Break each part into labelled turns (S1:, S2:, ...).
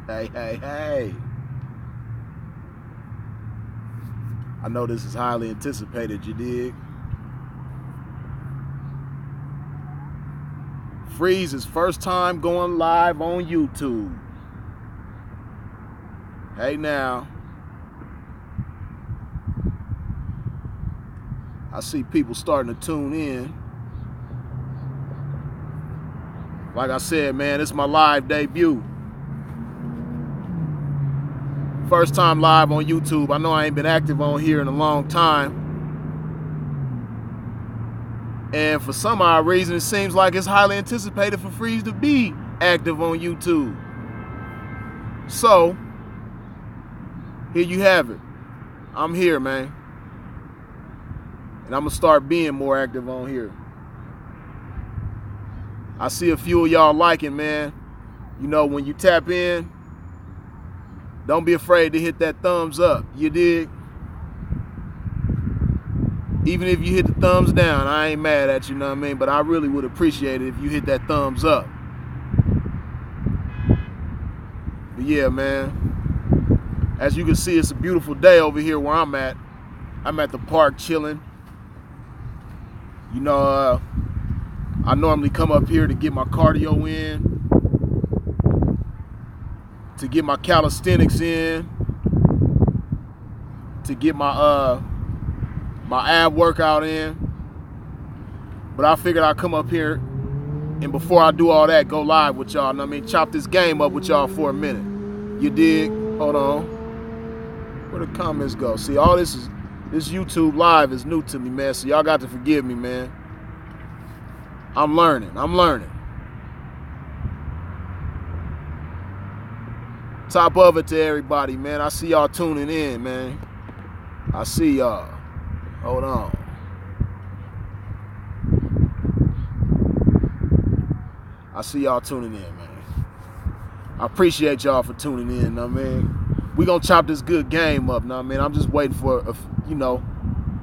S1: Hey. I know this is highly anticipated, you dig? Freeze's first time going live on YouTube. Hey now. I see people starting to tune in. Like I said, man, it's my live debut. First time live on YouTube. I know I ain't been active on here in a long time. And for some odd reason, it seems like it's highly anticipated for Freeze to be active on YouTube. So, here you have it. I'm here, man. And I'm going to start being more active on here. I see a few of y'all liking, man. You know, when you tap in, don't be afraid to hit that thumbs up. You dig? Even if you hit the thumbs down, I ain't mad at you, know what I mean? But I really would appreciate it if you hit that thumbs up. But yeah, man. As you can see, it's a beautiful day over here where I'm at. I'm at the park chilling. You know, I normally come up here to get my cardio in, to get my calisthenics in, to get my my ab workout in. But I figured I'd come up here and before I do all that, go live with y'all. Know what I mean? Chop this game up with y'all for a minute. You dig? Hold on. Where the comments go? See, all this YouTube live is new to me, man. So y'all got to forgive me, man. I'm learning. Top of it to everybody, man. I see y'all tuning in, man. I see y'all. Hold on. I see y'all tuning in, man. I appreciate y'all for tuning in, know what I mean? We gonna chop this good game up, know what I mean? I'm just waiting for,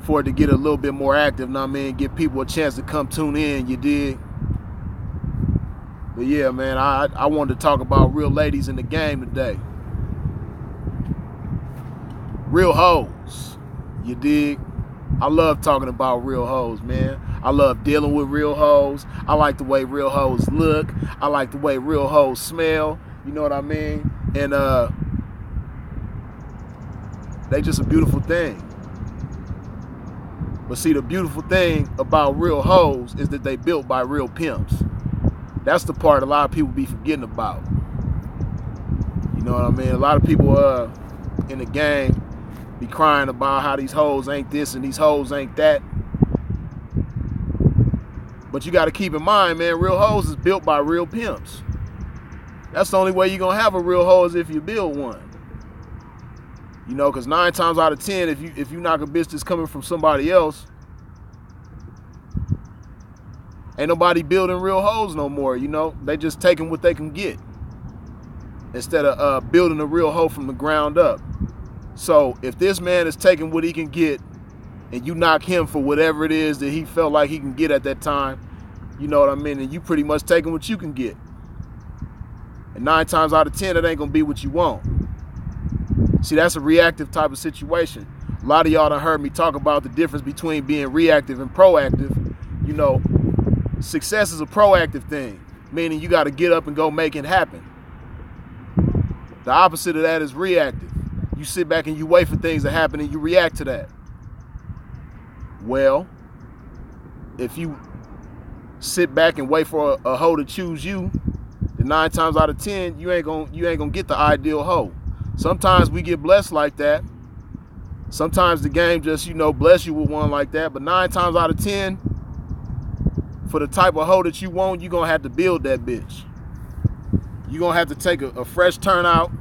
S1: for it to get a little bit more active, know what I mean? Give people a chance to come tune in, you dig? But yeah, man, I wanted to talk about real ladies in the game today. Real hoes, you dig? I love talking about real hoes, man. I love dealing with real hoes. I like the way real hoes look. I like the way real hoes smell. You know what I mean? And they just a beautiful thing. But see, the beautiful thing about real hoes is that they built by real pimps. That's the part a lot of people be forgetting about. You know what I mean? A lot of people in the game be crying about how these hoes ain't this and these hoes ain't that. But you got to keep in mind, man, real hoes is built by real pimps. That's the only way you're going to have a real hoe is if you build one. You know, because 9 times out of 10, if you knock a bitch that's coming from somebody else, ain't nobody building real hoes no more, you know. They just taking what they can get instead of building a real hoe from the ground up. So if this man is taking what he can get and you knock him for whatever it is that he felt like he can get at that time, you know what I mean, and you pretty much taking what you can get. And 9 times out of 10, it ain't gonna be what you want. See, that's a reactive type of situation. A lot of y'all done heard me talk about the difference between being reactive and proactive. You know, success is a proactive thing, meaning you got to get up and go make it happen. The opposite of that is reactive. You sit back and you wait for things to happen and you react to that. Well, if you sit back and wait for a hoe to choose you, then 9 times out of 10, you ain't gonna get the ideal hoe. Sometimes we get blessed like that. Sometimes the game just, bless you with one like that. But 9 times out of 10, for the type of hoe that you want, you're going to have to build that bitch. You're going to have to take a fresh turnout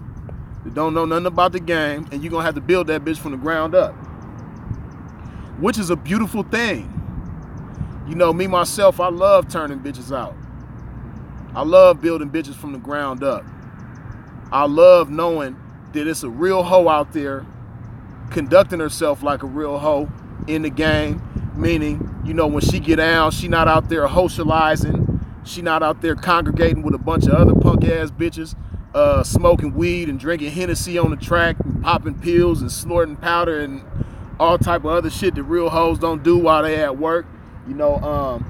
S1: that don't know nothing about the game, and you're going to have to build that bitch from the ground up, which is a beautiful thing. You know, me, myself, I love turning bitches out. I love building bitches from the ground up. I love knowing that it's a real hoe out there conducting herself like a real hoe in the game, meaning, when she get down, she not out there socializing, she not out there congregating with a bunch of other punk ass bitches. smoking weed and drinking Hennessy on the track and popping pills and snorting powder and all type of other shit that real hoes don't do while they at work. You know,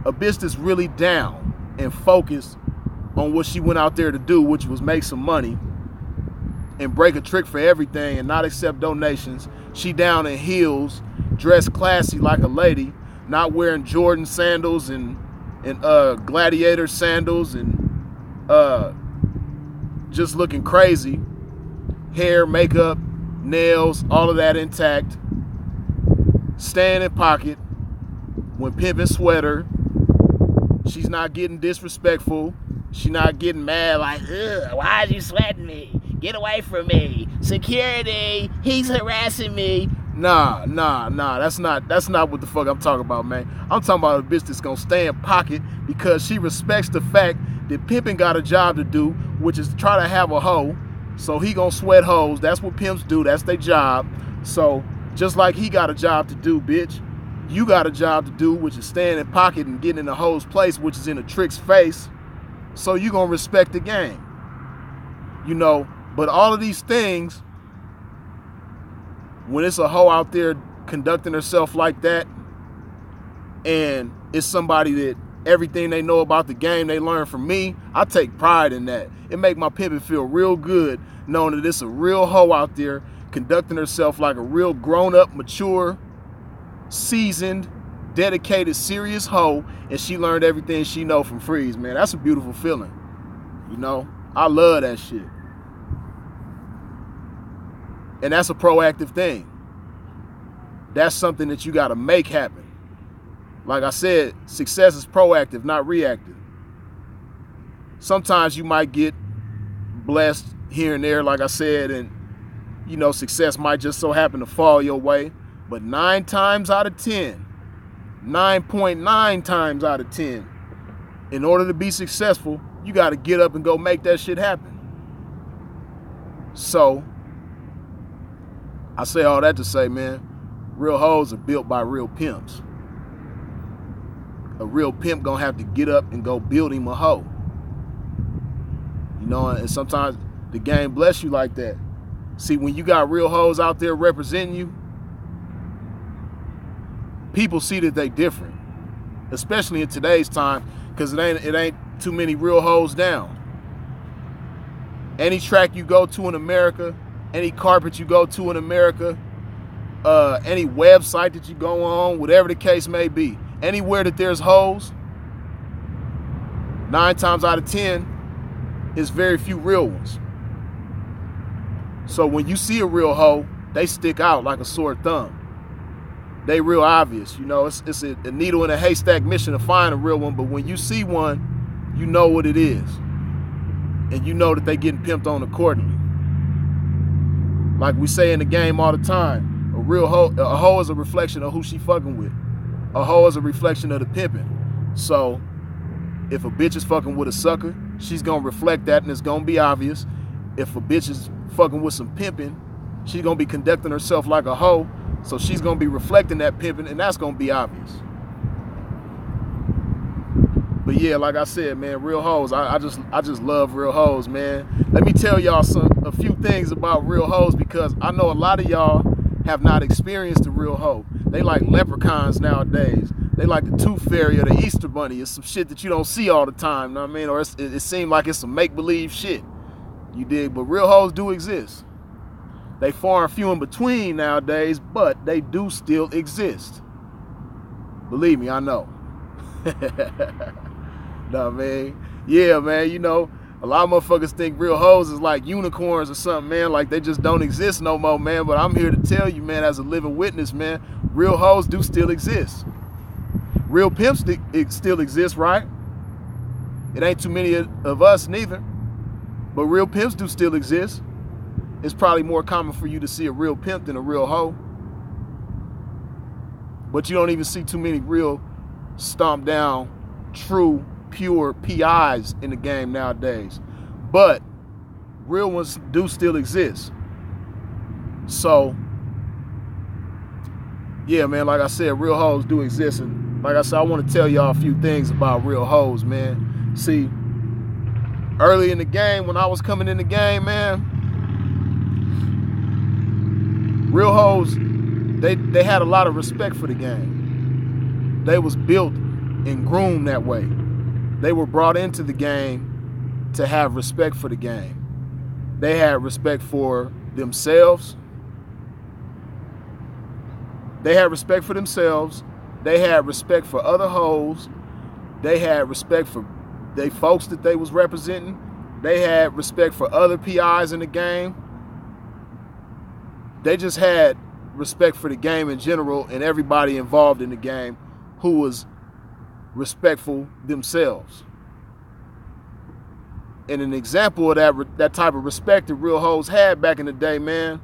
S1: a bitch that's really down and focused on what she went out there to do, which was make some money and break a trick for everything and not accept donations. She down in heels, dressed classy like a lady, not wearing Jordan sandals and gladiator sandals and just looking crazy. Hair, makeup, nails, all of that intact. Staying in pocket when pimping sweater. She's not getting disrespectful. She's not getting mad like, ugh, why are you sweating me? Get away from me. Security, he's harassing me. Nah, that's not what the fuck I'm talking about, man. I'm talking about a bitch that's gonna stay in pocket because she respects the fact that pimping got a job to do, which is to try to have a hoe. So he gonna sweat hoes. That's what pimps do. That's their job. So just like he got a job to do, bitch, you got a job to do, which is staying in pocket and getting in a hoe's place, which is in a trick's face. So you gonna respect the game. You know, but all of these things, when it's a hoe out there conducting herself like that, and it's somebody that everything they know about the game they learn from me, I take pride in that. It make my pimpin' feel real good knowing that it's a real hoe out there conducting herself like a real grown-up, mature, seasoned, dedicated, serious hoe, and she learned everything she know from Freeze, man. That's a beautiful feeling. You know, I love that shit. And that's a proactive thing. That's something that you got to make happen. Like I said, success is proactive, not reactive. Sometimes you might get blessed here and there, like I said, and, you know, success might just so happen to fall your way. But 9 times out of 10, 9.9 times out of 10, in order to be successful, you got to get up and go make that shit happen. So, I say all that to say, man, real hoes are built by real pimps. A real pimp gonna have to get up and go build him a hoe. You know, and sometimes the game bless you like that. See, when you got real hoes out there representing you, people see that they different. Especially in today's time, because it ain't too many real hoes down. Any track you go to in America, any carpet you go to in America, any website that you go on, whatever the case may be, anywhere that there's hoes, 9 times out of 10, is very few real ones. So when you see a real hoe, they stick out like a sore thumb. They real obvious. You know, it's a needle in a haystack mission to find a real one, but when you see one, you know what it is. And you know that they getting pimped on accordingly. Like we say in the game all the time, a hoe is a reflection of who she fucking with. A hoe is a reflection of the pimping. So if a bitch is fucking with a sucker, she's gonna reflect that and it's gonna be obvious. If a bitch is fucking with some pimping, she's gonna be conducting herself like a hoe, so she's gonna be reflecting that pimping and that's gonna be obvious. But yeah, like I said, man, real hoes, I just love real hoes, man. Let me tell y'all a few things about real hoes, because I know a lot of y'all have not experienced a real hoe. They like leprechauns nowadays. They like the Tooth Fairy or the Easter Bunny. It's some shit that you don't see all the time, you know what I mean? Or it seems like it's some make-believe shit. You dig? But real hoes do exist. They far and few in between nowadays, but they do still exist. Believe me, I know. Nah, man. Yeah, man, you know, a lot of motherfuckers think real hoes is like unicorns or something, man. Like they just don't exist no more, man. But I'm here to tell you, man, as a living witness, man, real hoes do still exist. Real pimps still exist, right? It ain't too many of us neither. But real pimps do still exist. It's probably more common for you to see a real pimp than a real hoe. But you don't even see too many real stomped down, true, pure PIs in the game nowadays. But real ones do still exist. So, yeah, man, like I said, real hoes do exist. And like I said, I want to tell y'all a few things about real hoes, man. See, early in the game, when I was coming in the game, man, real hoes, they had a lot of respect for the game. They was built and groomed that way. They were brought into the game to have respect for the game. They had respect for themselves. They had respect for themselves. They had respect for other hoes. They had respect for they folks that they was representing. They had respect for other PIs in the game. They just had respect for the game in general and everybody involved in the game who was respectful themselves. And an example of that type of respect that real hoes had back in the day, man.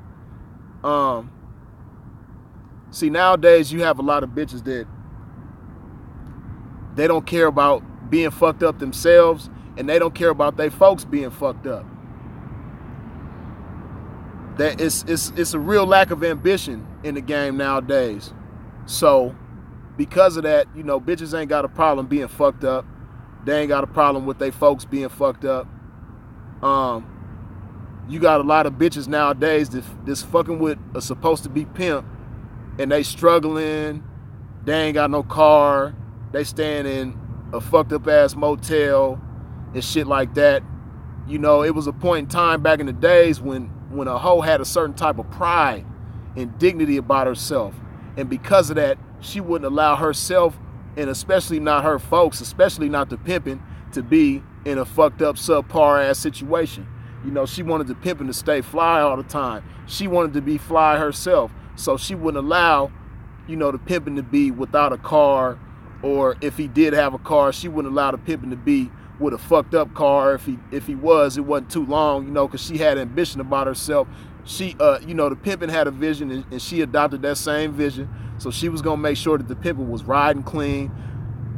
S1: See, nowadays you have a lot of bitches that they don't care about being fucked up themselves, and they don't care about they folks being fucked up. That it's a real lack of ambition in the game nowadays. So because of that, you know, bitches ain't got a problem being fucked up. They ain't got a problem with they folks being fucked up. You got a lot of bitches nowadays that's fucking with a supposed to be pimp, and they struggling. They ain't got no car. They staying in a fucked up ass motel and shit like that. You know, it was a point in time back in the days when a hoe had a certain type of pride and dignity about herself. And because of that, she wouldn't allow herself, and especially not her folks, especially not the pimping, to be in a fucked up subpar ass situation. You know, she wanted the pimping to stay fly all the time. She wanted to be fly herself. So she wouldn't allow, you know, the pimping to be without a car, or if he did have a car, she wouldn't allow the pimping to be with a fucked up car. If he was, it wasn't too long, you know, because she had ambition about herself. She, you know, the pimping had a vision, and she adopted that same vision. So she was gonna make sure that the pimping was riding clean,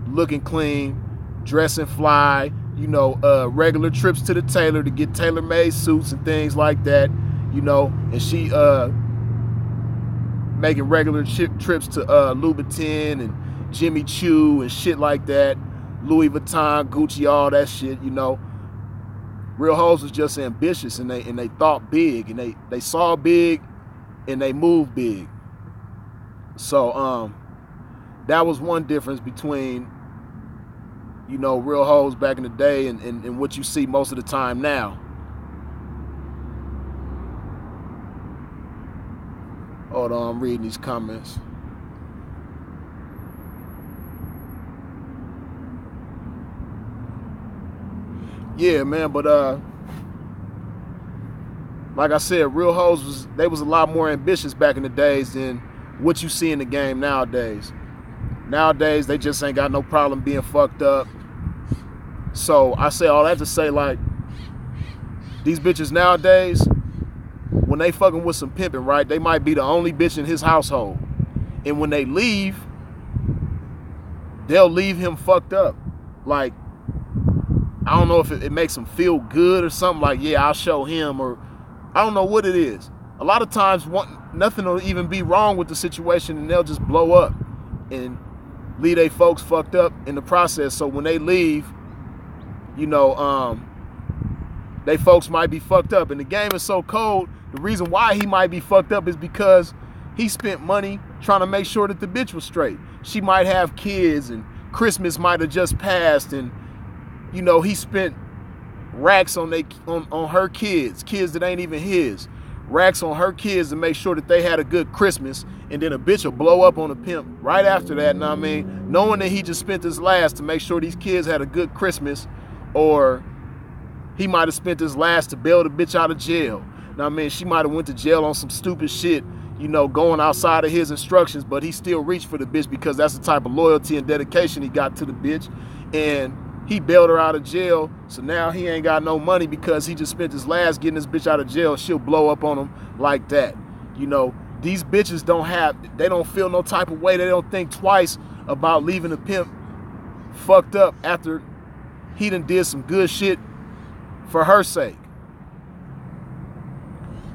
S1: looking clean, dressing fly, you know, regular trips to the tailor to get tailor-made suits and things like that, you know, and she making regular trips to Louboutin and Jimmy Choo and shit like that, Louis Vuitton, Gucci, all that shit, you know. Real hoes was just ambitious, and they thought big, and they saw big, and they moved big. So that was one difference between, you know, real hoes back in the day and what you see most of the time now. Hold on, I'm reading these comments. Yeah, man, but like I said, real hoes was a lot more ambitious back in the days than what you see in the game nowadays. Nowadays, they just ain't got no problem being fucked up. So I say all that to say, like, these bitches nowadays, when they fucking with some pimping, right, they might be the only bitch in his household. And when they leave, they'll leave him fucked up. Like, I don't know if it makes them feel good or something, like, yeah, I'll show him, or I don't know what it is. A lot of times, nothing will even be wrong with the situation, and they'll just blow up and leave they folks fucked up in the process. So when they leave, you know, they folks might be fucked up. And the game is so cold, the reason why he might be fucked up is because he spent money trying to make sure that the bitch was straight. She might have kids, and Christmas might have just passed, and, you know, he spent racks on her kids that ain't even his. Racks on her kids to make sure that they had a good Christmas, and then a bitch will blow up on a pimp right after that, know what I mean? Knowing that he just spent his last to make sure these kids had a good Christmas, or he might have spent his last to bail the bitch out of jail. Know what I mean? She might have went to jail on some stupid shit, you know, going outside of his instructions, but he still reached for the bitch because that's the type of loyalty and dedication he got to the bitch. And he bailed her out of jail, so now he ain't got no money because he just spent his last getting this bitch out of jail. She'll blow up on him like that. You know, these bitches they don't feel no type of way. They don't think twice about leaving a pimp fucked up after he done did some good shit for her sake.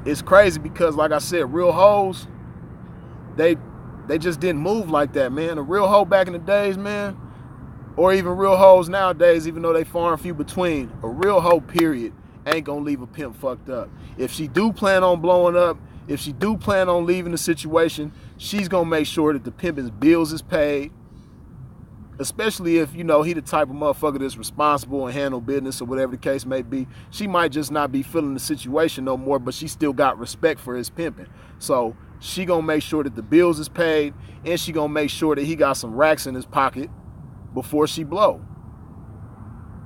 S1: It's crazy because, like I said, real hoes, they just didn't move like that, man. A real hoe back in the days, man, or even real hoes nowadays, even though they far and few between, a real hoe, period, ain't gonna leave a pimp fucked up. If she do plan on blowing up, if she do plan on leaving the situation, she's gonna make sure that the pimping's bills is paid, especially if, you know, he the type of motherfucker that's responsible and handle business or whatever the case may be. She might just not be feeling the situation no more, but she still got respect for his pimping. So she gonna make sure that the bills is paid, and she gonna make sure that he got some racks in his pocket before she blow.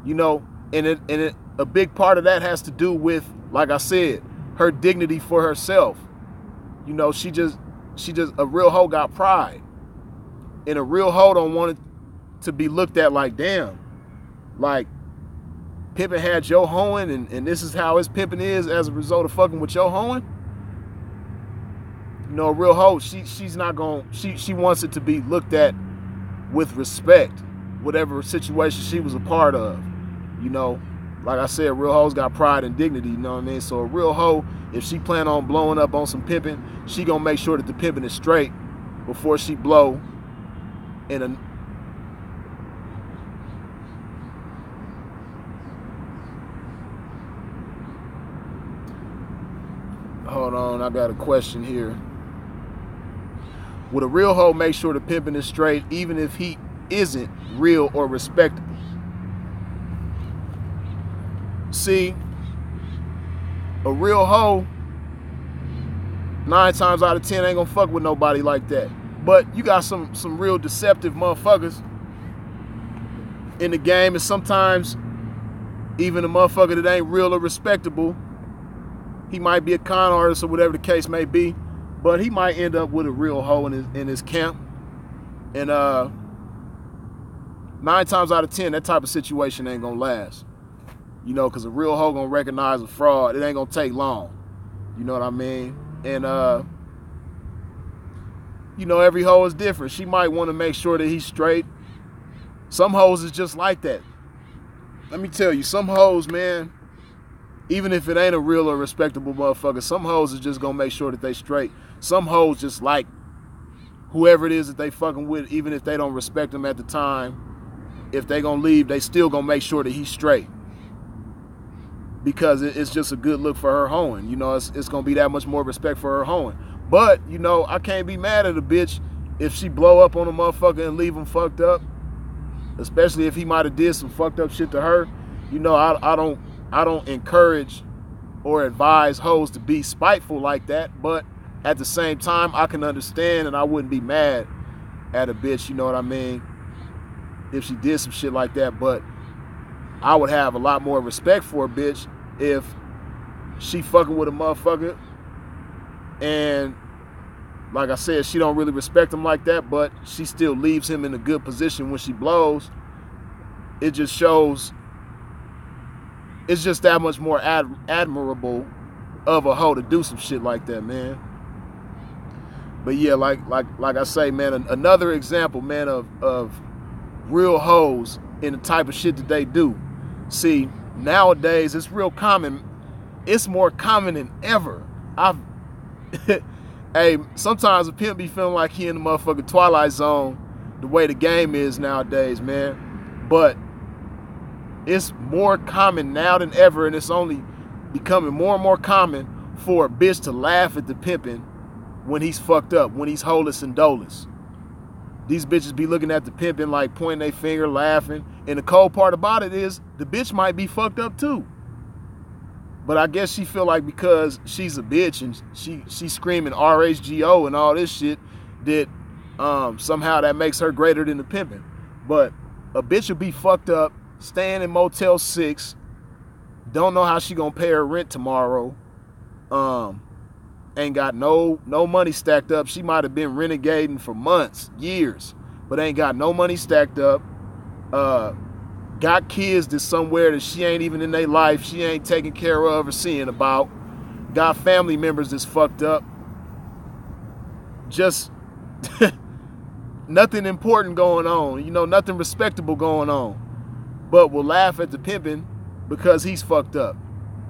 S1: You know, and a big part of that has to do with, like I said, her dignity for herself. You know, she just a real hoe got pride, and a real hoe don't want it to be looked at like, damn, like pimping had your hoeing, and this is how his pimping is as a result of fucking with your hoeing. You know, a real hoe, she's not gonna, she wants it to be looked at with respect, whatever situation she was a part of. You know, like I said, real hoes got pride and dignity, you know what I mean? So a real hoe, if she plan on blowing up on some pimping, she gonna make sure that the pimping is straight before she blow in a... Hold on, I got a question here. Would a real hoe make sure the pimping is straight even if he isn't real or respectable? See, a real hoe, 9 times out of 10 ain't gonna fuck with nobody like that. But you got some real deceptive motherfuckers in the game, and sometimes even a motherfucker that ain't real or respectable, he might be a con artist or whatever the case may be, but he might end up with a real hoe in his camp. And 9 times out of 10, that type of situation ain't gonna last. You know, because a real hoe gonna recognize a fraud. It ain't gonna take long. You know what I mean? And, you know, every hoe is different. She might want to make sure that he's straight. Some hoes is just like that. Let me tell you, some hoes, man, even if it ain't a real or respectable motherfucker, some hoes is just gonna make sure that they straight. Some hoes just like whoever it is that they fucking with, even if they don't respect them at the time. If they gonna leave, they still gonna make sure that he's straight, because it's just a good look for her hoeing. You know, it's gonna be that much more respect for her hoeing. But, you know, I can't be mad at a bitch if she blow up on a motherfucker and leave him fucked up, especially if he might have did some fucked up shit to her. You know, I don't encourage or advise hoes to be spiteful like that, but at the same time, I can understand, and I wouldn't be mad at a bitch, you know what I mean, if she did some shit like that. But I would have a lot more respect for a bitch if she fucking with a motherfucker, and like I said, she don't really respect him like that, but she still leaves him in a good position when she blows. It just shows, it's just that much more admirable of a hoe to do some shit like that, man. But yeah, like I say, man, another example, man, of real hoes and the type of shit that they do. See, nowadays it's real common. It's more common than ever. Hey, sometimes a pimp be feeling like he in the motherfucking Twilight Zone, the way the game is nowadays, man. But it's more common now than ever, and it's only becoming more and more common for a bitch to laugh at the pimping when he's fucked up, when he's holeless and doleless. These bitches be looking at the pimping like pointing their finger, laughing. And the cold part about it is the bitch might be fucked up too. But I guess she feel like because she's a bitch and she's screaming RHGO and all this shit, that somehow that makes her greater than the pimping. But a bitch will be fucked up, staying in Motel 6, don't know how she gonna pay her rent tomorrow, ain't got no money stacked up. She might have been renegading for months, years, but ain't got no money stacked up. Got kids that's somewhere that she ain't even in their life, she ain't taking care of or seeing about. Got family members that's fucked up. Just nothing important going on, you know, nothing respectable going on. But will laugh at the pimping because he's fucked up,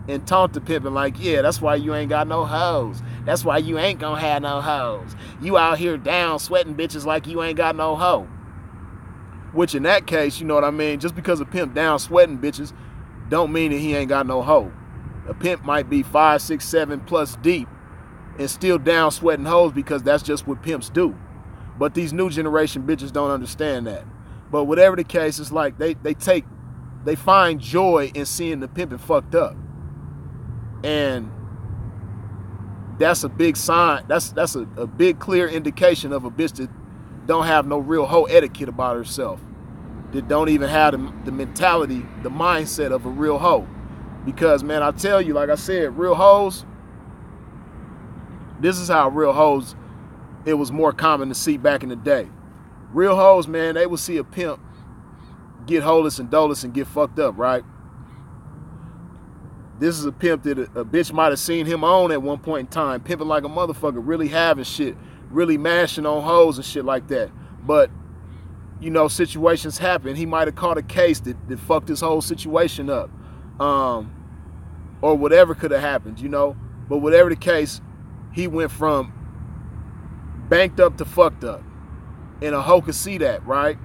S1: and taunt the pimping like, yeah, that's why you ain't got no hoes. That's why you ain't gonna have no hoes. You out here down sweating bitches like you ain't got no hoe. Which in that case, you know what I mean? Just because a pimp down sweating bitches don't mean that he ain't got no hoe. A pimp might be 5, 6, 7 plus deep and still down sweating hoes because that's just what pimps do. But these new generation bitches don't understand that. But whatever the case, it's like they find joy in seeing the pimping fucked up. And that's a big sign. That's a big clear indication of a bitch that don't have no real hoe etiquette about herself. That don't even have the mentality, the mindset of a real hoe. Because, man, I tell you, like I said, real hoes, this is how real hoes, it was more common to see back in the day. Real hoes, man, they would see a pimp get holeless and doleless and get fucked up, right? This is a pimp that a bitch might have seen him on at one point in time, pimping like a motherfucker, really having shit, really mashing on hoes and shit like that. But, you know, situations happen. He might have caught a case that fucked his whole situation up. Or whatever could have happened, you know. But whatever the case, he went from banked up to fucked up. And a hoe could see that, right?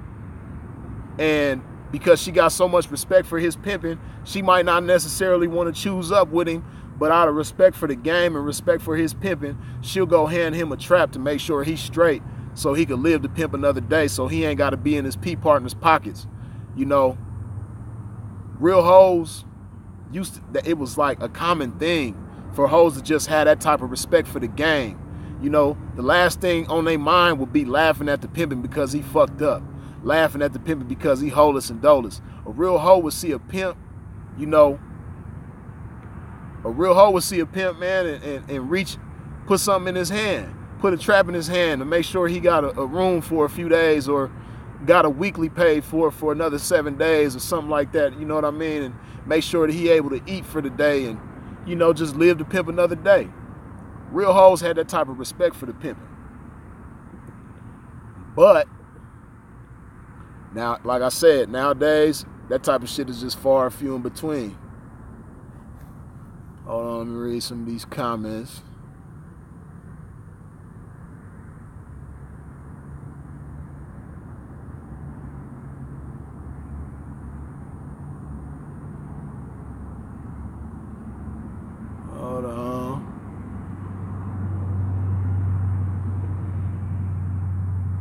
S1: And because she got so much respect for his pimping, she might not necessarily want to choose up with him, but out of respect for the game and respect for his pimping, she'll go hand him a trap to make sure he's straight so he could live to pimp another day, so he ain't got to be in his P partner's pockets. You know, real hoes it was like a common thing for hoes to just have that type of respect for the game. You know, the last thing on their mind would be laughing at the pimping because he fucked up, laughing at the pimping because he holeless and doleless. A real hoe would see a pimp, you know, a real hoe would see a pimp, man, and reach, put something in his hand, put a trap in his hand to make sure he got a room for a few days or got a weekly pay for another 7 days or something like that, you know what I mean? And make sure that he able to eat for the day and, you know, just live to pimp another day. Real hoes had that type of respect for the pimping. But now, like I said, nowadays, that type of shit is just far and few in between. Hold on, let me read some of these comments. Hold on.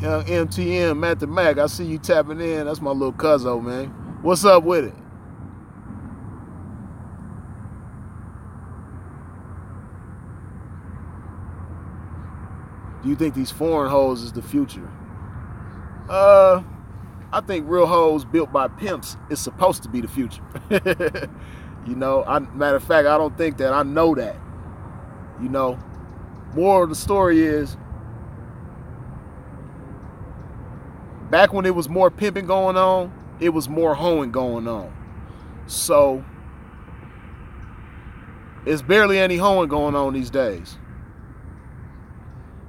S1: Young MTM, Matt the Mac, I see you tapping in. That's my little cuzzo, man. What's up with it? Do you think these foreign hoes is the future? I think real hoes built by pimps is supposed to be the future. You know, matter of fact, I don't think that. I know that. You know, moral of the story is, back when it was more pimping going on, it was more hoeing going on. So, it's barely any hoeing going on these days.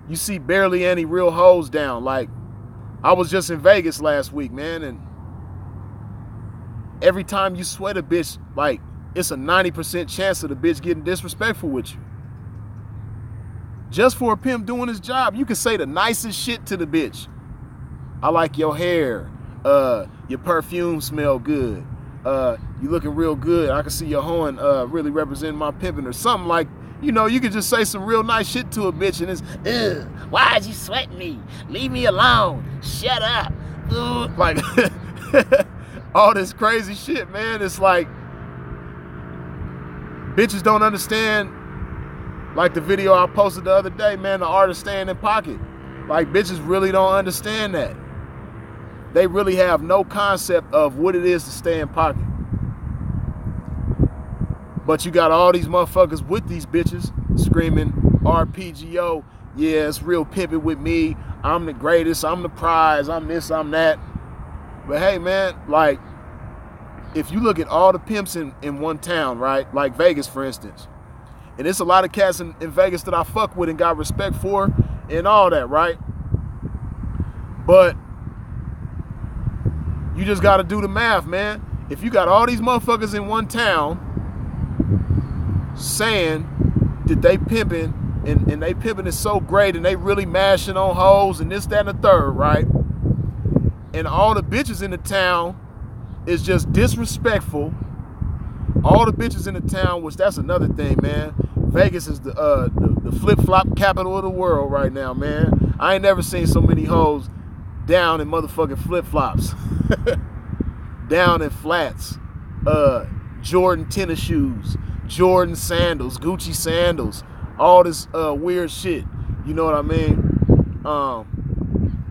S1: You see barely any real hoes down. Like, I was just in Vegas last week, man, and every time you sweat a bitch, like, it's a 90% chance of the bitch getting disrespectful with you. Just for a pimp doing his job, you can say the nicest shit to the bitch. I like your hair. Your perfume smell good. You looking real good. I can see your hoeing really representing my pimping or something like. You know, you could just say some real nice shit to a bitch and it's, ugh, why is you sweating me? Leave me alone. Shut up. Ugh. Like, all this crazy shit, man. It's like, bitches don't understand, like the video I posted the other day, man, the art of staying in pocket. Like, bitches really don't understand that. They really have no concept of what it is to stay in pocket. But you got all these motherfuckers with these bitches screaming RPGO, yeah, it's real pimping with me. I'm the greatest, I'm the prize, I'm this, I'm that. But hey, man, like, if you look at all the pimps in one town, right? Like Vegas, for instance. And it's a lot of cats in Vegas that I fuck with and got respect for and all that, right? But you just got to do the math, man. If you got all these motherfuckers in one town saying that they pimping and they pimping is so great and they really mashing on hoes and this, that, and the third, right? and all the bitches in the town is just disrespectful. All the bitches in the town, which that's another thing, man. Vegas is the flip-flop capital of the world right now, man. I ain't never seen so many hoes down in motherfucking flip-flops. Down in flats. Jordan tennis shoes, Jordan sandals, Gucci sandals, all this weird shit. You know what I mean?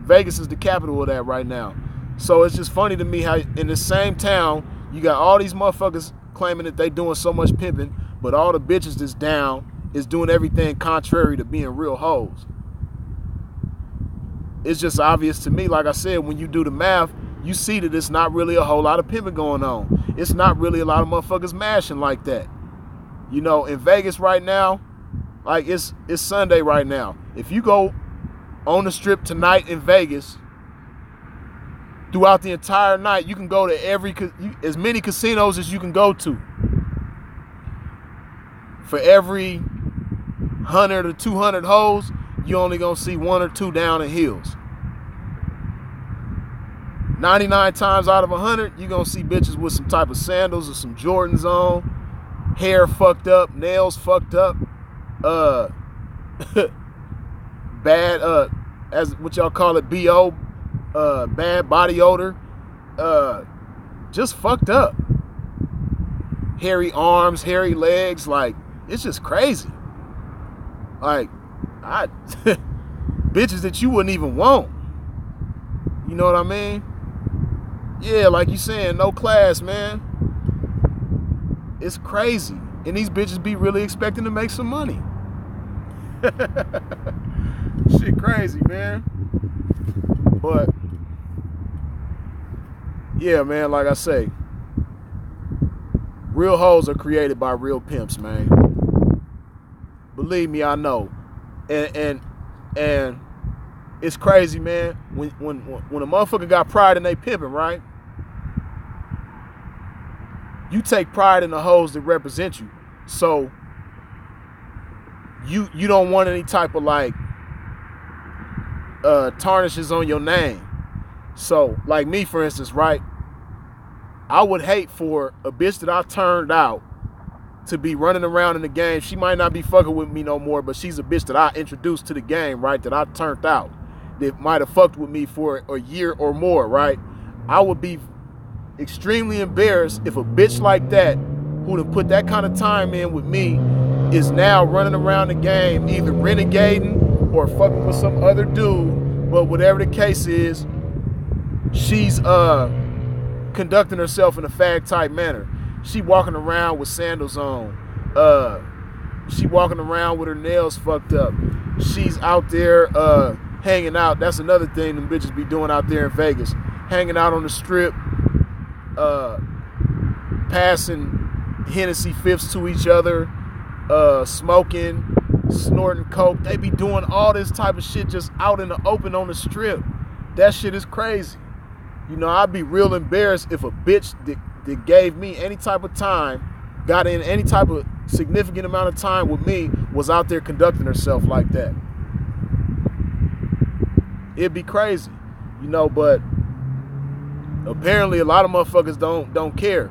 S1: Vegas is the capital of that right now. So it's just funny to me how in the same town, you got all these motherfuckers claiming that they doing so much pimping, but all the bitches that's down is doing everything contrary to being real hoes. It's just obvious to me, like I said, when you do the math, you see that it's not really a whole lot of pimping going on. It's not really a lot of motherfuckers mashing like that. You know, in Vegas right now, like it's Sunday right now. If you go on the strip tonight in Vegas, throughout the entire night, you can go to as many casinos as you can go to. For every 100 or 200 hoes, you only gonna see 1 or 2 down in heels. 99 times out of 100, you're gonna see bitches with some type of sandals or some Jordans on, hair fucked up, nails fucked up, bad, as what y'all call it, BO, bad body odor, just fucked up. Hairy arms, hairy legs, like, it's just crazy. Like, bitches that you wouldn't even want. You know what I mean? Yeah, like you saying, no class, man. It's crazy. And these bitches be really expecting to make some money. Shit crazy, man. But, yeah, man, like I say, real hoes are created by real pimps, man. Believe me, I know. And it's crazy, man. When a motherfucker got pride in they pimping, right? You take pride in the hoes that represent you. So you don't want any type of like tarnishes on your name. So like me, for instance, right? I would hate for a bitch that I turned out to be running around in the game. She might not be fucking with me no more, but she's a bitch that I introduced to the game, right? That I turned out. That might have fucked with me for a year or more, right? I would be extremely embarrassed if a bitch like that, who'd have put that kind of time in with me, is now running around the game, either renegading or fucking with some other dude. But whatever the case is, she's conducting herself in a fag type manner. She walking around with sandals on. She walking around with her nails fucked up. She's out there hanging out. That's another thing them bitches be doing out there in Vegas. Hanging out on the strip, passing Hennessy fifths to each other, smoking, snorting coke. They be doing all this type of shit just out in the open on the strip. That shit is crazy. You know, I'd be real embarrassed if a bitch that gave me any type of time, got in any type of significant amount of time with me, was out there conducting herself like that. It'd be crazy, you know, but apparently a lot of motherfuckers don't care.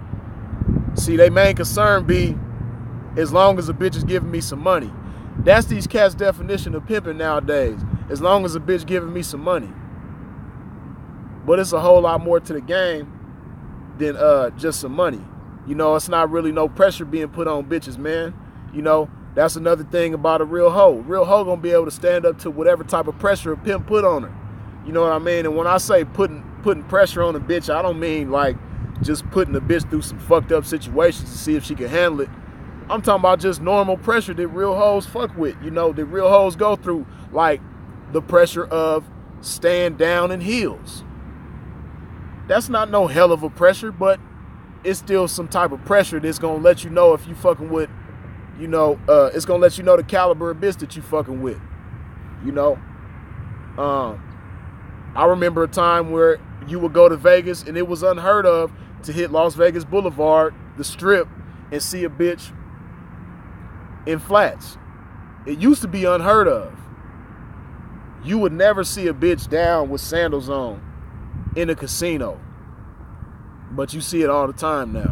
S1: See, they main concern be as long as a bitch is giving me some money. That's these cats' definition of pimping nowadays. As long as a bitch giving me some money. But it's a whole lot more to the game than just some money. You know, it's not really no pressure being put on bitches, man. You know, that's another thing about a real hoe. Real hoe gonna be able to stand up to whatever type of pressure a pimp put on her. You know what I mean? And when I say putting pressure on a bitch, I don't mean like just putting a bitch through some fucked up situations to see if she can handle it. I'm talking about just normal pressure that real hoes fuck with. You know, that real hoes go through, like the pressure of staying down in heels. That's not no hell of a pressure, but it's still some type of pressure that's gonna let you know if you fucking with, you know, it's gonna let you know the caliber of bitch that you fucking with. You know, I remember a time where you would go to Vegas and it was unheard of to hit Las Vegas Boulevard, the strip, and see a bitch in flats. It used to be unheard of. You would never see a bitch down with sandals on in a casino. But you see it all the time now.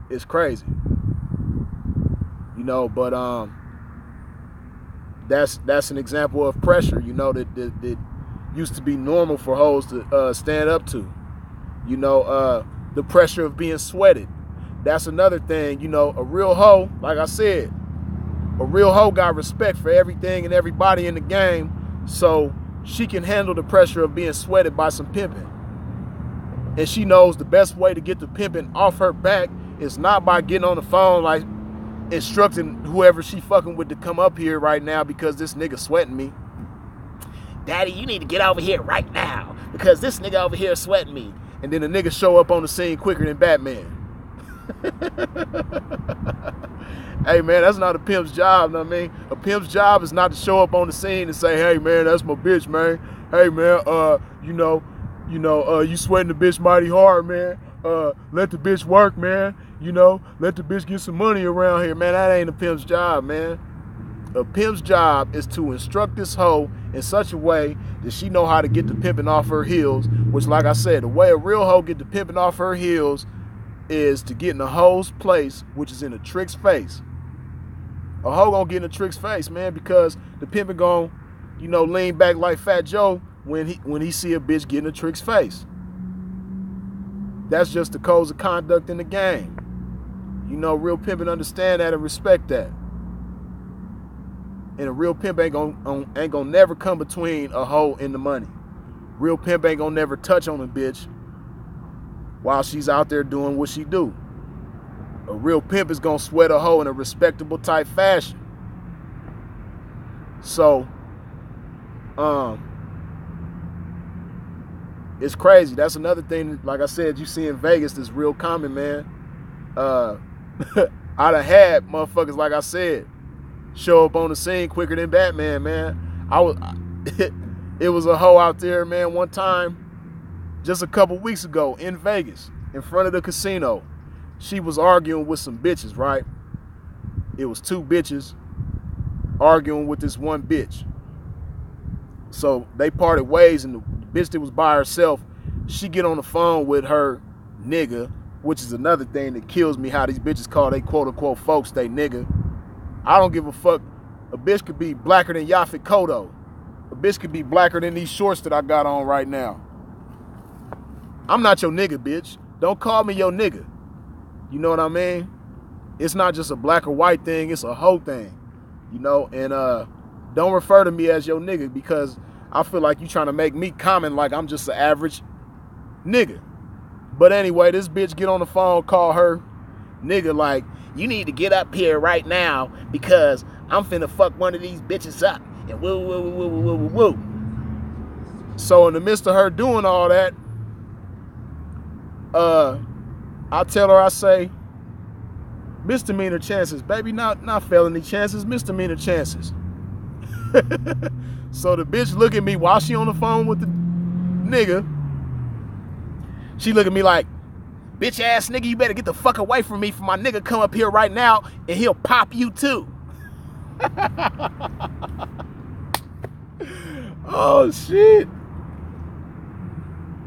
S1: It's crazy. You know, but that's an example of pressure, you know, that used to be normal for hoes to stand up to. You know, the pressure of being sweated. That's another thing. You know, a real hoe, like I said, a real hoe got respect for everything and everybody in the game, so she can handle the pressure of being sweated by some pimping. And she knows the best way to get the pimping off her back is not by getting on the phone like instructing whoever she fucking with to come up here right now because this nigga sweating me. Daddy, you need to get over here right now because this nigga over here is sweating me. And then the nigga show up on the scene quicker than Batman. Hey man, that's not a pimp's job, know what I mean? A pimp's job is not to show up on the scene and say, hey man, that's my bitch, man. Hey man, you sweating the bitch mighty hard, man. Let the bitch work, man. You know, let the bitch get some money around here, man. That ain't a pimp's job, man. A pimp's job is to instruct this hoe in such a way that she know how to get the pimping off her heels, which, like I said, the way a real hoe get the pimping off her heels is to get in a hoe's place, which is in a trick's face. A hoe gonna get in a trick's face, man, because the pimping gonna, you know, lean back like Fat Joe when he see a bitch get in a trick's face. That's just the codes of conduct in the game. You know, real pimping understand that and respect that. And a real pimp ain't gonna never come between a hoe and the money. Real pimp ain't gonna never touch on a bitch while she's out there doing what she do. A real pimp is gonna sweat a hoe in a respectable type fashion. So, it's crazy. That's another thing, like I said, you see in Vegas that's real common, man. I'd have had motherfuckers, like I said, show up on the scene quicker than Batman, man. It was a hoe out there, man, one time, just a couple weeks ago in Vegas, in front of the casino. She was arguing with some bitches, right? It was two bitches arguing with this one bitch. So they parted ways, and the bitch that was by herself, she get on the phone with her nigga, which is another thing that kills me, how these bitches call they quote-unquote folks they nigga. I don't give a fuck. A bitch could be blacker than Yaphet Kotto. A bitch could be blacker than these shorts that I got on right now. I'm not your nigga, bitch. Don't call me your nigga. You know what I mean? It's not just a black or white thing, it's a hoe thing. You know, and don't refer to me as your nigga because I feel like you trying to make me common like I'm just an average nigga. But anyway, this bitch get on the phone, call her nigga like, you need to get up here right now because I'm finna fuck one of these bitches up. And woo, woo, woo, woo, woo, woo, woo. So in the midst of her doing all that, I tell her, I say, misdemeanor chances, baby, not felony chances, misdemeanor chances. So the bitch look at me while she on the phone with the nigga. She look at me like, bitch ass nigga, you better get the fuck away from me for my nigga come up here right now and he'll pop you too. Oh shit.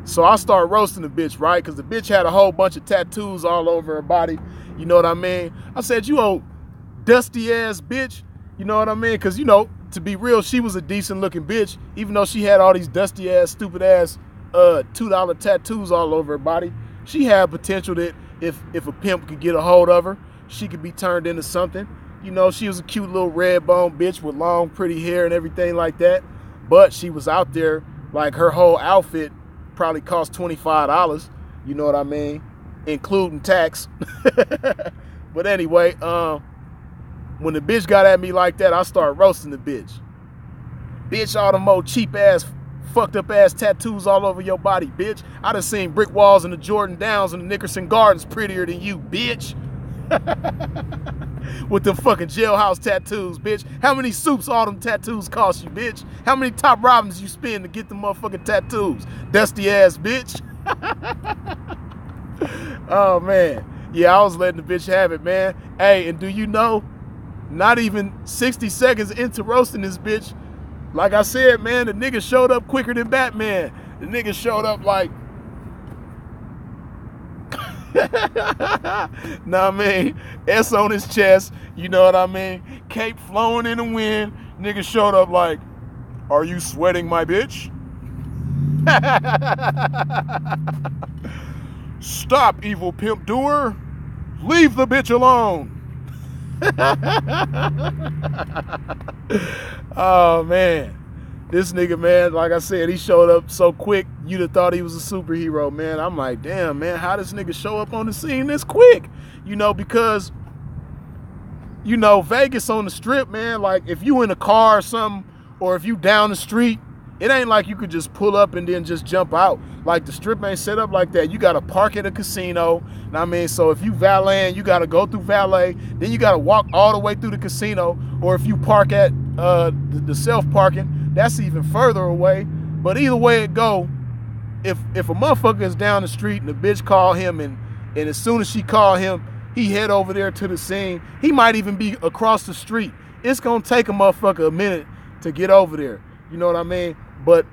S1: So I start roasting the bitch, right? Because the bitch had a whole bunch of tattoos all over her body. You know what I mean? I said, you old dusty ass bitch. You know what I mean? Because, you know, to be real, she was a decent looking bitch, even though she had all these dusty ass, stupid ass $2 tattoos all over her body. She had potential that if a pimp could get a hold of her, she could be turned into something. You know, she was a cute little red bone bitch with long, pretty hair and everything like that. But she was out there, like her whole outfit probably cost $25, you know what I mean, including tax. But anyway, when the bitch got at me like that, I started roasting the bitch. Bitch, all the more cheap ass, fucked up ass tattoos all over your body, bitch. I done seen brick walls and the Jordan Downs and the Nickerson Gardens prettier than you, bitch. With them fucking jailhouse tattoos, bitch. How many soups all them tattoos cost you, bitch? How many top robins you spend to get the motherfucking tattoos? Dusty ass bitch. Oh man. Yeah, I was letting the bitch have it, man. Hey, and do you know, not even 60 seconds into roasting this bitch, like I said, man, the nigga showed up quicker than Batman. The nigga showed up like, know what I mean? S on his chest, you know what I mean? Cape flowing in the wind. Nigga showed up like, are you sweating, my bitch? Stop, evil pimp doer. Leave the bitch alone. Oh, man. This nigga, man, like I said, he showed up so quick, you'd have thought he was a superhero, man. I'm like, damn, man, how this nigga show up on the scene this quick? You know, because, you know, Vegas on the strip, man, like if you in a car or something, or if you down the street, it ain't like you could just pull up and then just jump out. Like the strip ain't set up like that. You got to park at a casino. Know what I mean? So if you valeting, you got to go through valet. Then you got to walk all the way through the casino. Or if you park at the self-parking, that's even further away. But either way it go, if a motherfucker is down the street and the bitch call him and as soon as she call him, he head over there to the scene. He might even be across the street. It's going to take a motherfucker a minute to get over there. You know what I mean? But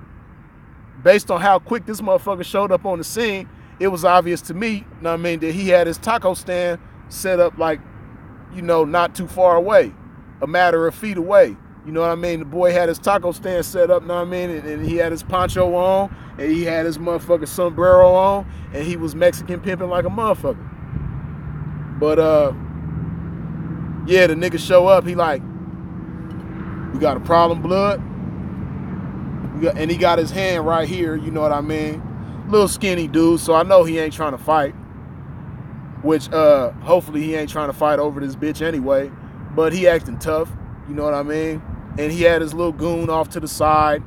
S1: based on how quick this motherfucker showed up on the scene, it was obvious to me, you know what I mean, that he had his taco stand set up like, you know, not too far away, a matter of feet away. You know what I mean? The boy had his taco stand set up, you know what I mean, and he had his poncho on, and he had his motherfucking sombrero on, and he was Mexican pimping like a motherfucker. But, yeah, the nigga show up, he like, we got a problem, blood? And he got his hand right here, you know what I mean? Little skinny dude, so I know he ain't trying to fight. Which, hopefully he ain't trying to fight over this bitch anyway. But he acting tough, you know what I mean? And he had his little goon off to the side.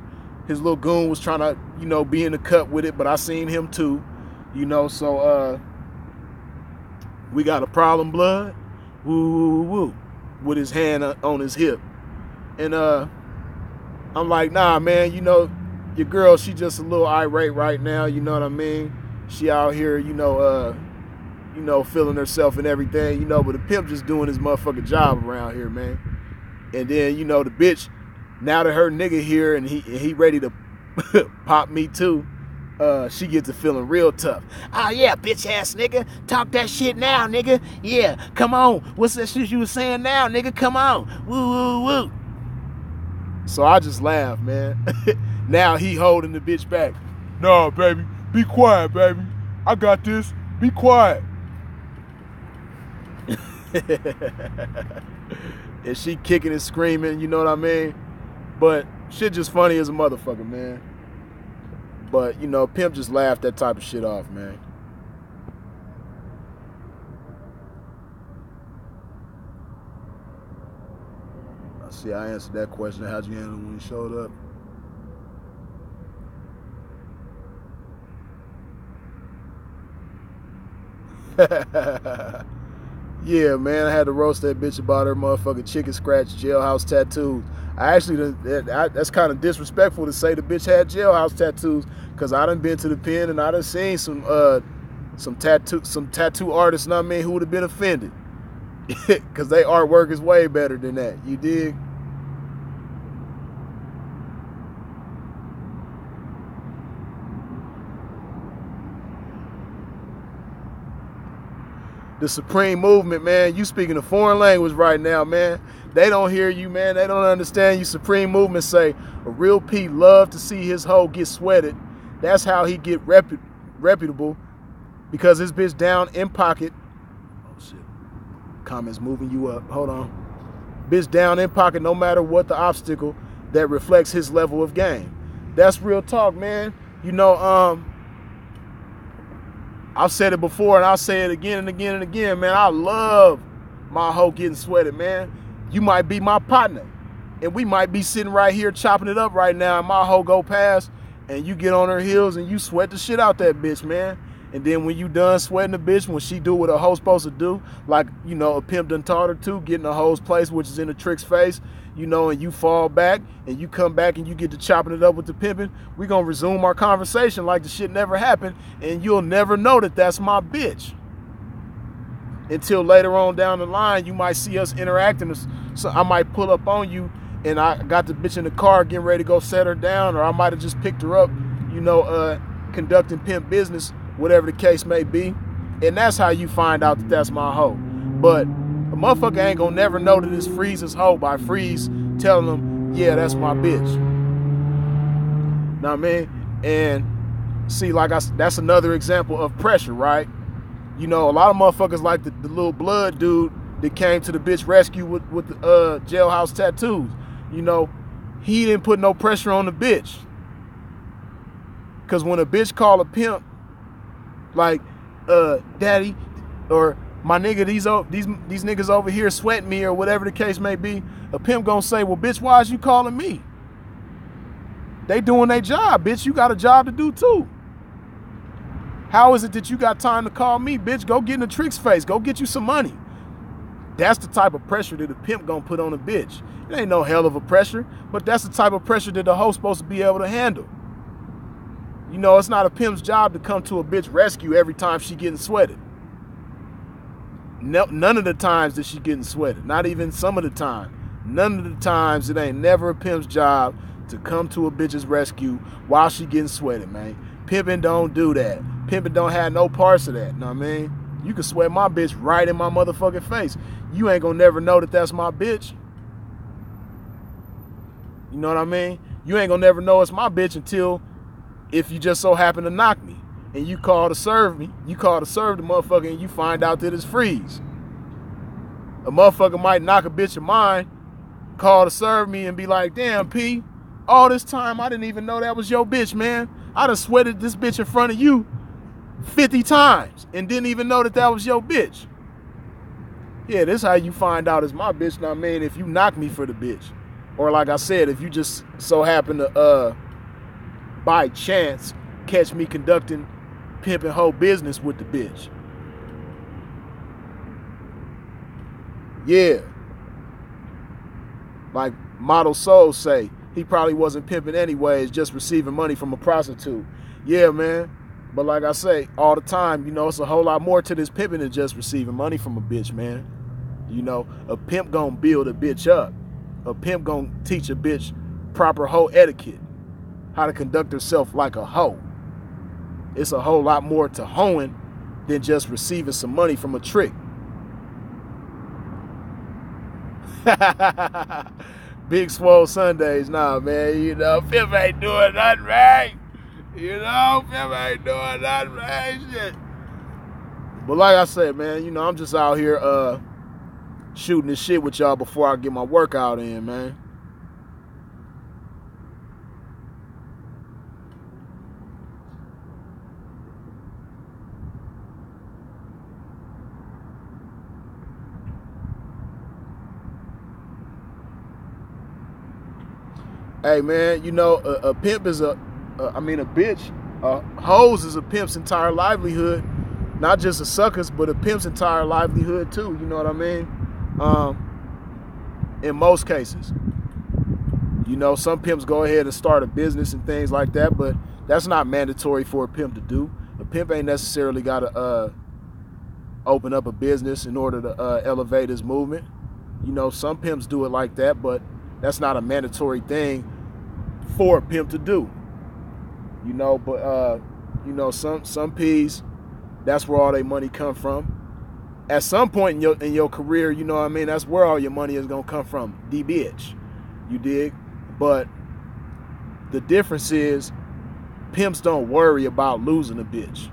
S1: His little goon was trying to, you know, be in the cut with it, but I seen him too. You know, so, we got a problem, blood? Woo, woo, woo, with his hand on his hip. And, I'm like, nah, man, you know, your girl, she just a little irate right now, you know what I mean? She out here, you know, feeling herself and everything, you know, but the pimp just doing his motherfucking job around here, man. And then, you know, the bitch, now that her nigga here and he ready to pop me too, she gets to feeling real tough. Oh, yeah, bitch ass nigga. Talk that shit now, nigga. Yeah, come on. What's that shit you was saying now, nigga? Come on. Woo, woo, woo. So I just laugh, man. Now he holding the bitch back. No, baby. Be quiet, baby. I got this. Be quiet. And she kicking and screaming, you know what I mean? But shit just funny as a motherfucker, man. But, you know, pimp just laughed that type of shit off, man. See, I answered that question. How'd you handle it when he showed up? Yeah, man, I had to roast that bitch about her motherfucking chicken scratch jailhouse tattoos. I actually, that's kind of disrespectful to say the bitch had jailhouse tattoos, because I done been to the pen and I done seen some tattoo artists, know what I mean, who would have been offended. Because they artwork is way better than that. You dig? The Supreme Movement, man, you speaking a foreign language right now, man. They don't hear you, man. They don't understand you. Supreme Movement say, a real P love to see his hoe get sweated. That's how he get reputable, because his bitch down in pocket. Oh, shit. Comments moving you up. Hold on. Bitch down in pocket no matter what the obstacle, that reflects his level of game. That's real talk, man. You know, I've said it before and I'll say it again and again and again, man. I love my hoe getting sweated, man. You might be my partner, and we might be sitting right here chopping it up right now, and my hoe go past and you get on her heels and you sweat the shit out that bitch, man. And then when you done sweating the bitch, when she do what a hoe's supposed to do, like, you know, a pimp done taught her to, getting a hoe's place, which is in the trick's face, you know, and you fall back and you come back and you get to chopping it up with the pimping, we gonna resume our conversation like the shit never happened, and you'll never know that that's my bitch. Until later on down the line, you might see us interacting. So I might pull up on you and I got the bitch in the car getting ready to go set her down, or I might have just picked her up, conducting pimp business, whatever the case may be. And that's how you find out that that's my hoe. But a motherfucker ain't gonna never know that it's Freeze's hoe by Freeze telling him, yeah, that's my bitch. Know what I mean? And see, that's another example of pressure, right? A lot of motherfuckers like the little blood dude that came to the bitch rescue with the jailhouse tattoos. He didn't put no pressure on the bitch. Cause when a bitch call a pimp, like, daddy, or my nigga, these niggas over here sweating me, or whatever the case may be, a pimp gonna say, well, bitch, why is you calling me? They doing their job, bitch. You got a job to do too. How is it that you got time to call me, bitch? Go get in a trick's face. Go get you some money. That's the type of pressure that a pimp gonna put on a bitch. It ain't no hell of a pressure, but that's the type of pressure that the hoe's supposed to be able to handle. It's not a pimp's job to come to a bitch rescue every time she getting sweated. No, none of the times that she getting sweated. Not even some of the time. None of the times it ain't never a pimp's job to come to a bitch's rescue while she getting sweated, man. Pimping don't do that. Pimping don't have no parts of that. Know what I mean? You can sweat my bitch right in my motherfucking face. You ain't gonna never know that that's my bitch. You know what I mean? You ain't gonna never know it's my bitch until if you just so happen to knock me and you call to serve me, you call to serve the motherfucker and you find out that it's Freeze. A motherfucker might knock a bitch of mine, call to serve me and be like, damn, P, all this time I didn't even know that was your bitch, man. I done sweated this bitch in front of you 50 times and didn't even know that was your bitch. Yeah, this how you find out it's my bitch, know what I mean? If you knock me for the bitch. Or like I said, if you just so happen to, by chance, catch me conducting pimp and hoe business with the bitch. Yeah. Like Model Soul say, he probably wasn't pimping anyways, just receiving money from a prostitute. Yeah, man. But like I say, all the time, it's a whole lot more to this pimping than just receiving money from a bitch, man. A pimp gonna build a bitch up. A pimp gonna teach a bitch proper hoe etiquette. How to conduct herself like a hoe. It's a whole lot more to hoeing than just receiving some money from a trick. Big Swole Sundays, nah, man. Pimp ain't doing nothing right. Pimp ain't doing nothing right. Shit. But like I said, man, I'm just out here shooting this shit with y'all before I get my workout in, man. Hey, man, a pimp is a bitch. Hoes is a pimp's entire livelihood. Not just a sucker's, but a pimp's entire livelihood too. You know what I mean? In most cases. Some pimps go ahead and start a business and things like that, but that's not mandatory for a pimp to do. A pimp ain't necessarily got to open up a business in order to elevate his movement. Some pimps do it like that, but that's not a mandatory thing for a pimp to do. Some P's, that's where all their money come from. At some point in your career, that's where all your money is gonna come from, the bitch. You dig? But the difference is pimps don't worry about losing a bitch.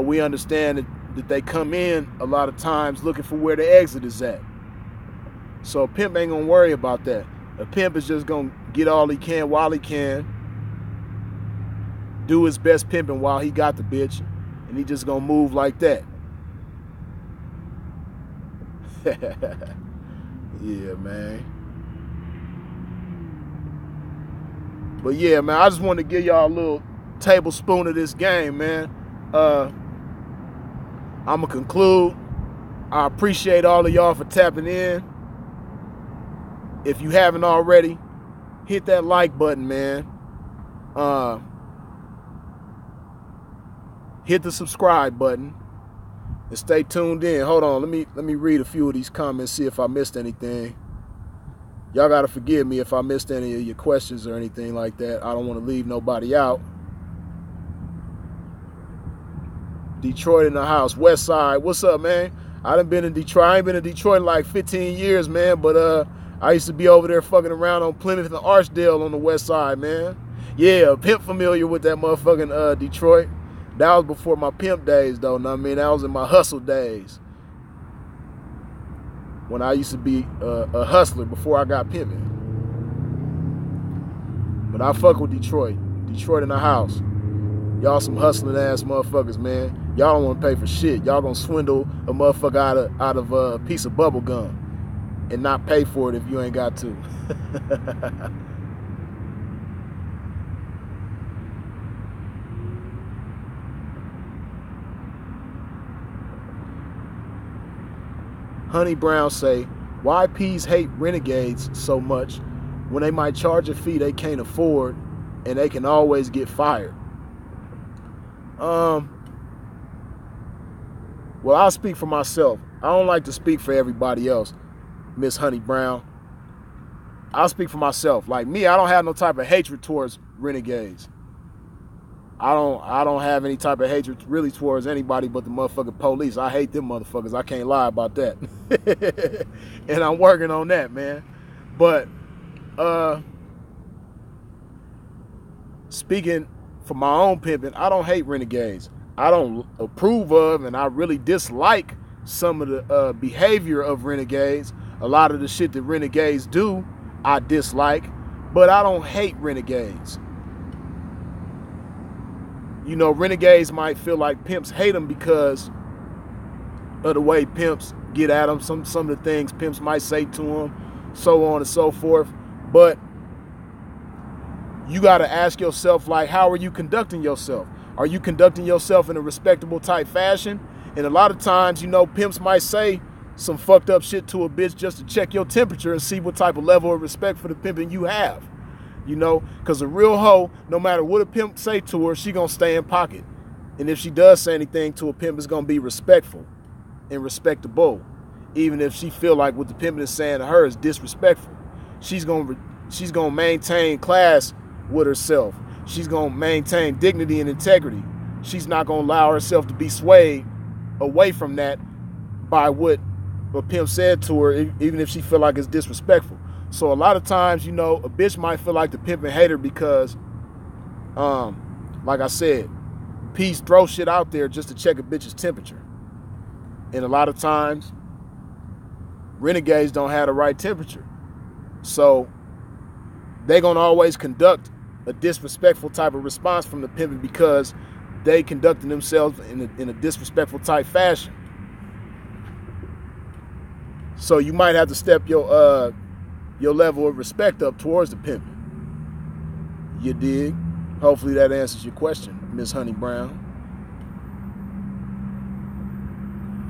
S1: We understand that they come in a lot of times looking for where the exit is at. So a pimp ain't gonna worry about that. A pimp is just gonna get all he can while he can, do his best pimping while he got the bitch, and he just gonna move like that. Yeah, man. But yeah, man, I just wanted to give y'all a little tablespoon of this game, man. I'ma conclude. I appreciate all of y'all for tapping in. If you haven't already, hit that like button, man. Hit the subscribe button and stay tuned in. Hold on, let me read a few of these comments, see if I missed anything. Y'all gotta forgive me if I missed any of your questions or anything like that. I don't want to leave nobody out. Detroit in the house. West Side. What's up, man? I done been in Detroit. I ain't been in Detroit in like 15 years, man. But I used to be over there fucking around on Plymouth and Archdale on the West Side, man. Yeah, Pimp familiar with that motherfucking Detroit. That was before my pimp days, though. Know what I mean? That was in my hustle days. When I used to be a hustler before I got pimping. But I fuck with Detroit. Detroit in the house. Y'all some hustling ass motherfuckers, man. Y'all don't want to pay for shit. Y'all gonna swindle a motherfucker out of a piece of bubble gum and not pay for it if you ain't got to. Honey Brown say, why P's hate renegades so much when they might charge a fee they can't afford and they can always get fired? Well, I'll speak for myself. I don't like to speak for everybody else, Miss Honey Brown. I'll speak for myself. Like me, I don't have no type of hatred towards renegades. I don't have any type of hatred really towards anybody but the motherfucking police. I hate them motherfuckers. I can't lie about that. And I'm working on that, man. But speaking for my own pimping, I don't hate renegades. I don't approve of and I really dislike some of the behavior of renegades. A lot of the shit that renegades do, I dislike, but I don't hate renegades. You know, renegades might feel like pimps hate them because of the way pimps get at them, some of the things pimps might say to them, so on and so forth. But you got to ask yourself, like, how are you conducting yourself? Are you conducting yourself in a respectable type fashion? And a lot of times, you know, pimps might say some fucked up shit to a bitch just to check your temperature and see what type of level of respect for the pimping you have. You know, because a real hoe, no matter what a pimp say to her, she gonna stay in pocket. And if she does say anything to a pimp, it's gonna be respectful and respectable. Even if she feel like what the pimp is saying to her is disrespectful. She's gonna maintain class with herself. She's gonna maintain dignity and integrity. She's not gonna allow herself to be swayed away from that by what a pimp said to her, even if she feel like it's disrespectful. So a lot of times, you know, a bitch might feel like the pimp and hate her because, like I said, P's throw shit out there just to check a bitch's temperature. And a lot of times, renegades don't have the right temperature. So they're going to always conduct a disrespectful type of response from the pimping because they conducting themselves in a disrespectful type fashion. So you might have to step your level of respect up towards the pimping. You dig? Hopefully that answers your question, Miss Honey Brown.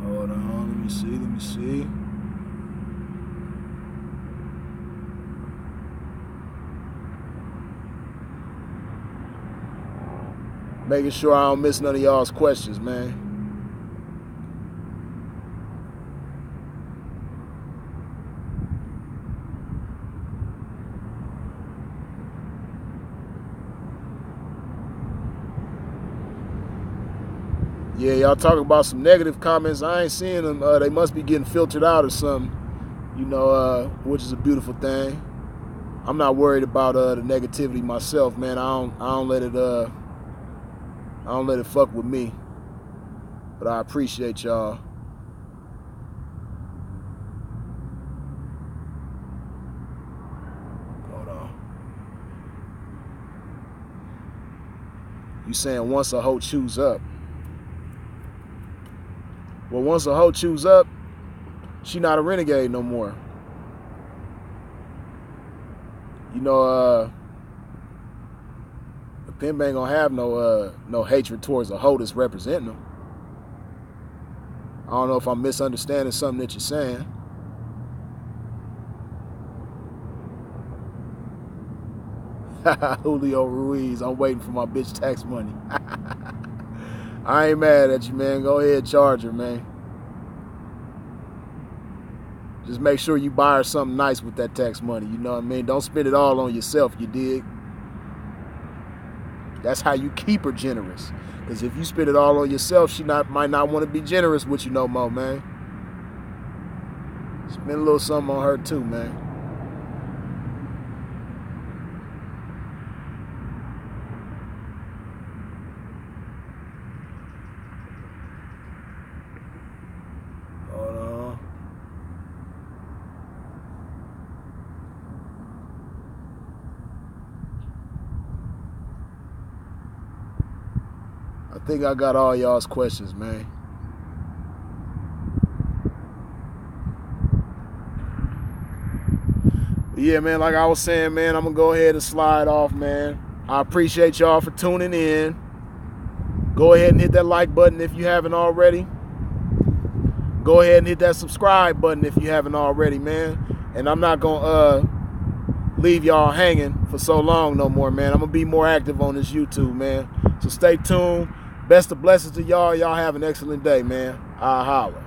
S1: Hold on, let me see. Making sure I don't miss none of y'all's questions, man. Yeah, y'all talking about some negative comments. I ain't seeing them. They must be getting filtered out or something, you know, which is a beautiful thing. I'm not worried about the negativity myself, man. I don't let it fuck with me. But I appreciate y'all. Hold on. You saying once a hoe chews up? Well, once a hoe chews up, she not a renegade no more. You know, a pimp ain't gonna have no hatred towards a hoe that's representing them. I don't know if I'm misunderstanding something that you're saying. Julio Ruiz, I'm waiting for my bitch tax money. I ain't mad at you, man. Go ahead, charge her, man. Just make sure you buy her something nice with that tax money, you know what I mean? Don't spend it all on yourself, you dig? That's how you keep her generous. Because if you spend it all on yourself, she might not want to be generous with you no more, man. Spend a little something on her too, man. Hold on. I think I got all y'all's questions, man. Yeah, man, like I was saying, man, I'm going to go ahead and slide off, man. I appreciate y'all for tuning in. Go ahead and hit that like button if you haven't already. Go ahead and hit that subscribe button if you haven't already, man. And I'm not going to leave y'all hanging for so long no more, man. I'm going to be more active on this YouTube, man. So stay tuned. Best of blessings to y'all. Y'all have an excellent day, man. I'll holler.